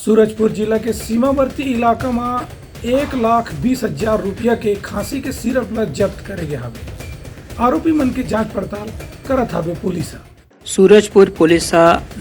सूरजपुर जिला के सीमावर्ती इलाका में 1,20,000 रुपया के खांसी के सिरप ला जब्त करे गए हवे। आरोपी मन की जांच पड़ताल करत हवे पुलिस। सूरजपुर पुलिस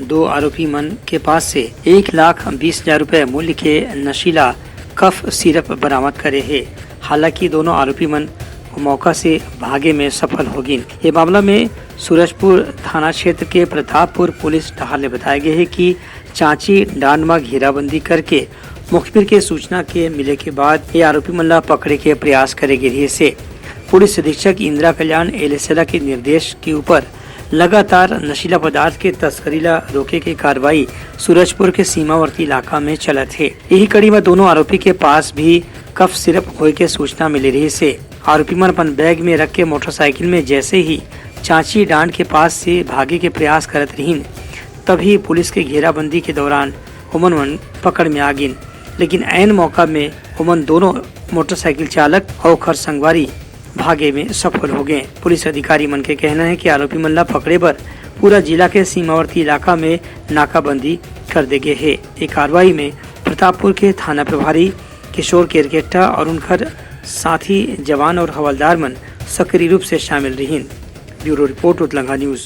दो आरोपी मन के पास से 1,20,000 रुपए मूल्य के नशीला कफ सिरप बरामद करे है। हालांकि दोनों आरोपी मन मौका से भागे में सफल हो गए। ये मामला में सूरजपुर थाना क्षेत्र के प्रतापपुर पुलिस ठार ने बताया गया है कि चांची डांड में घेराबंदी करके मुखबिर के सूचना के मिले के बाद ये आरोपी मन पकड़े के प्रयास करे गए से पुलिस अधीक्षक इंदिरा कल्याण एलेसेला के निर्देश के ऊपर लगातार नशीला पदार्थ के तस्करी ला रोके के कार्रवाई सूरजपुर के सीमावर्ती इलाका में चलत है। यही कड़ी में दोनों आरोपी के पास भी कफ सिरप होए के सूचना मिले रही से आरोपी मन अपन बैग में रख के मोटरसाइकिल में जैसे ही चांची डांड के पास से भागे के प्रयास करत रहीन, तभी पुलिस के घेराबंदी के दौरान उमन पकड़ में आ गिन। लेकिन ऐन मौका में उमन दोनों मोटरसाइकिल चालक और खरसंगवारी भागे में सफल हो गए। पुलिस अधिकारी मन के कहना है कि आरोपी मन पकड़े पर पूरा जिला के सीमावर्ती इलाका में नाकाबंदी कर दे गए है। एक कार्रवाई में प्रतापपुर के थाना प्रभारी किशोर केरकेट्टा और उनकर साथी जवान और हवलदार मन सक्रिय रूप से शामिल रहीन। ब्यूरो रिपोर्ट उतलंगा न्यूज।